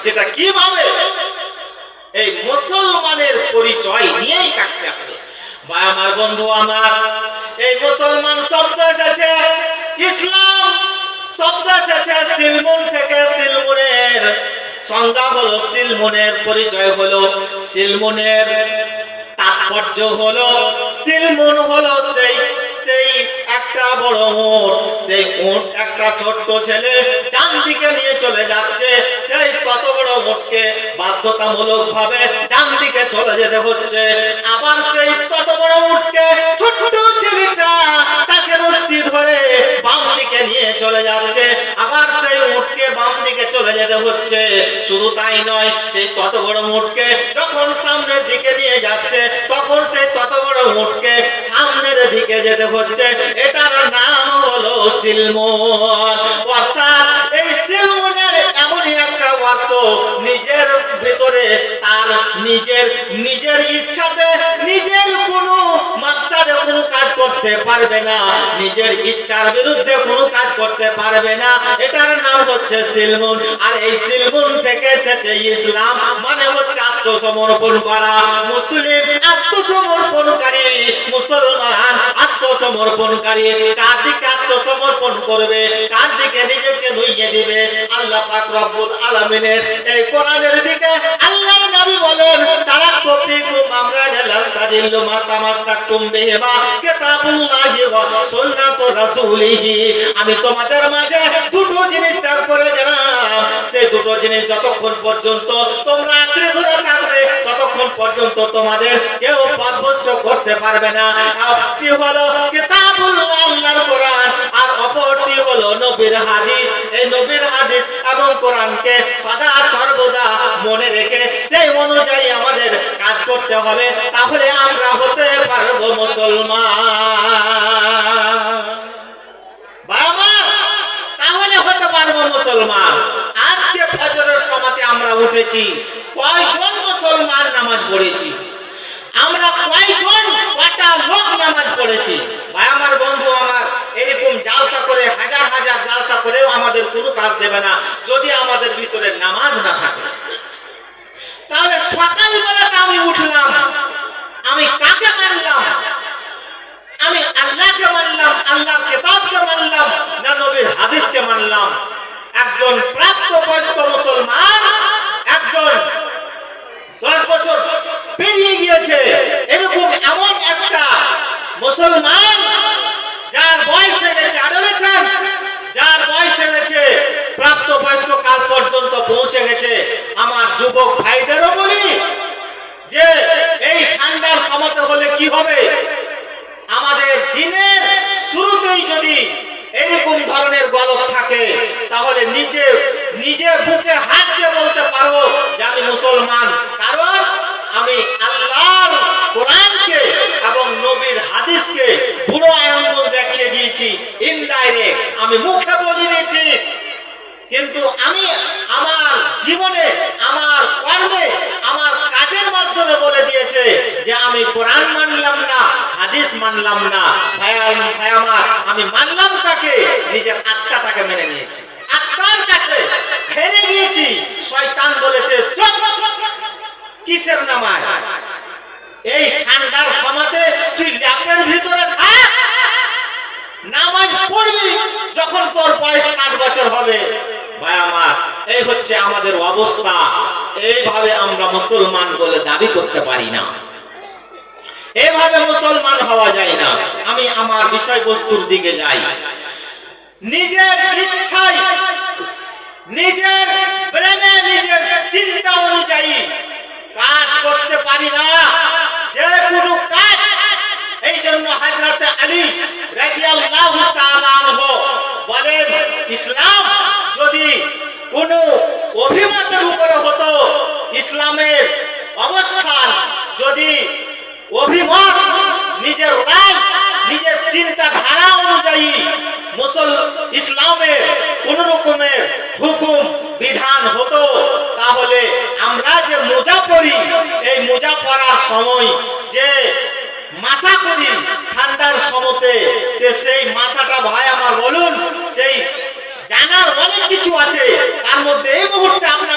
সেটা কিভাবে? এই মুসলমানের পরিচয় নিয়েই কাটতে হবে। ভাই আমার, বন্ধু আমার, এই মুসলমান শব্দ এসেছে, ইসলাম শব্দ এসেছে সিলমুন থেকে। সিলমুনের সংজ্ঞা হলো, সিলমুনের পরিচয় হলো, সিলমুনের তাৎপর্য হলো, সিলমুন হলো সেই একটা বড় উট। সেই উট একটা ছোট্ট ছেলে ডান দিকে নিয়ে চলে যাচ্ছে, সেই কত বড় উটকে বাধ্যতামূলক ভাবে ডান দিকে চলে যেতে হচ্ছে। আবার সেই কত বড় উটকে ছোট্ট ছেলেটা তাকে রশ্মি ধরে বাম দিকে নিয়ে চলে যাচ্ছে, আবার সেই উটকে বাম দিকে চলে যেতে হচ্ছে। শুধু তাই নয়, সেই তত বড় উটকে যখন সামনের দিকে নিয়ে যাচ্ছে, তখন সেই তত বড় উটকে সামনের দিকে যেতে হচ্ছে। এটার নাম হলো সিলমুন। অর্থাৎ এই সিলমুনের এমনই একটা অর্থ, নিজের ভিতরে তার নিজের ইচ্ছাতে, নিজের কোনো মাকসাদে কোনো কাজ করতে পারবে না, নিজের ইচ্ছার বিরুদ্ধে কোনো কাজ করতে পারবে না। এটার নাম হচ্ছে সিলমুন। আর এই সিলমুন থেকে এসেছে ইসলাম, মানে হচ্ছে আত্মসমর্পণ করা। মুসলিম আত্মসমর্পণকারী, মুসলমান আত্মসমর্পণকারী। কার দিকে আত্মসমর্পণ করবে, কার দিকে নিজেকে নুইয়ে দিবে? আল্লাহ পাক রব্বুল আলামিনের এই কোরআনের দিকে আল্লাহর নবী বলেন, তারাক্তু ফীকুম আমরান লান তাদিল্লু মা তামাসসাকতুম বিহিমা কিতাবুল্লাহি ওয়া সুন্নাতু রাসূলিহি। আমি তোমাদের মাঝে দুটো জিনিস ত্যাগ করে গেলাম, সেই দুটো জিনিস যতক্ষণ পর্যন্ত তোমরা আঁকড়ে ধরে থাকবে, ততক্ষণ পর্যন্ত তোমাদের কেউ পথভ্রষ্ট করতে পারবে না। একটি হলো কিতাবুল্লাহ, আল্লাহর কোরআন, আর অপরটি হলো নবীর হাদিস। এই নবীর হাদিস এবং কোরআনকে সদা সর্বদা মনে রেখে সেই অনুযায়ী আমাদের কাজ করতে হবে, তাহলে আমরা হতে পারবো মুসলমান। তাহলে হতে পারবো মুসলমান। আজকে ফজরের সময়তে আমরা উঠেছি, কয়জন মুসলমান নামাজ পড়েছি? আমরা কয়জন, কটা লোক নামাজ পড়েছি? ভাই আমার, বন্ধু আমার, এরকম জালসা করে, হাজার হাজার জালসা করেও আমাদের কোনো কাজ দেবে না যদি আমাদের ভিতরে নামাজ না থাকে। তাহলে সকালবেলাতে আমি উঠলাম, আমি কাকে মানলাম? আমি আল্লাহকে মানলাম, আল্লাহর কিতাবকে মানলাম, না নবীর হাদিসকে মানলাম? একজন প্রাপ্তবয়স্ক মুসলমান, একজন 10 বছর পেরিয়ে গিয়েছে, এরকম এমন একটা মুসলমান যার বয়স হয়ে গেছে অ্যাডোলেসেন্ট, যার বয়স হয়ে গেছে প্রাপ্তবয়স্ক কাল পর্যন্ত পৌঁছে গেছে, আমার যুবক ভাইদেরও বলি যে এই ঠান্ডার সময়তে হলে কি হবে? আমাদের দিনের শুরুতেই যদি এরকম ধরনের গলদ থাকে, তাহলে নিজে বুকে হাত দিয়ে বলতে পারবো যে আমি মুসলমান, কারণ আমি আল্লাহর কোরআনকে এবং নবীর হাদিসকে বুড়ো আঙ্গুল দেখিয়ে দিয়েছি। ইনডাইরেক্ট, আমি মুখে বলিনি ঠিক, কিন্তু আমি আমার জীবনে, আমার কর্মে, আমার কাজের মাধ্যমে বলে দিয়েছে যে আমি কোরআন মানলাম না, হাদিস মানলাম না। ভাই আমার, আমি মানলাম তাকে, নিজের আত্মাটাকে মেনে নিয়েছি, আত্মার কাছে হেরে গিয়েছি। শয়তান বলেছে কিসের নামাজ? এই ঠান্ডার সময়তে তুই ল্যাপের ভিতরে থাক, নামাজ পড়বি যখন তোর বয়স 60 বছর হবে। ভাই আমার, এই হচ্ছে আমাদের অবস্থা। এইভাবে আমরা মুসলমান বলে দাবি করতে পারি না, এইভাবে মুসলমান হওয়া যায় না। আমি আমার বিষয়বস্তুর দিকে যাই। নিজের ইচ্ছায়, নিজের ব্রেনে, নিজের চিন্তা অনুযায়ী কাজ করতে পারি না, যে কোনো কাজ। এই জন্য হযরত আলী রাদিয়াল্লাহু তাআলা আনহু বলেন, ইসলাম যদি কোনো অভিমতের উপরে হতো, ইসলামের অবস্থান যদি অভিমত, নিজের রায়, নিজের চিন্তাধারা অনুযায়ী ইসলামের কোন রকমের হুকুম বিধান হতো, তাহলে আমরা যে মোজা পরি, এই মোজা পরার সময় যে মাথা করি ঠান্ডার সময়তে, সেই মাথাটা ভাই আমার বলুন, সেই জানার অনেক কিছু আছে। তার মধ্যে এই মুহূর্তে আপনাকে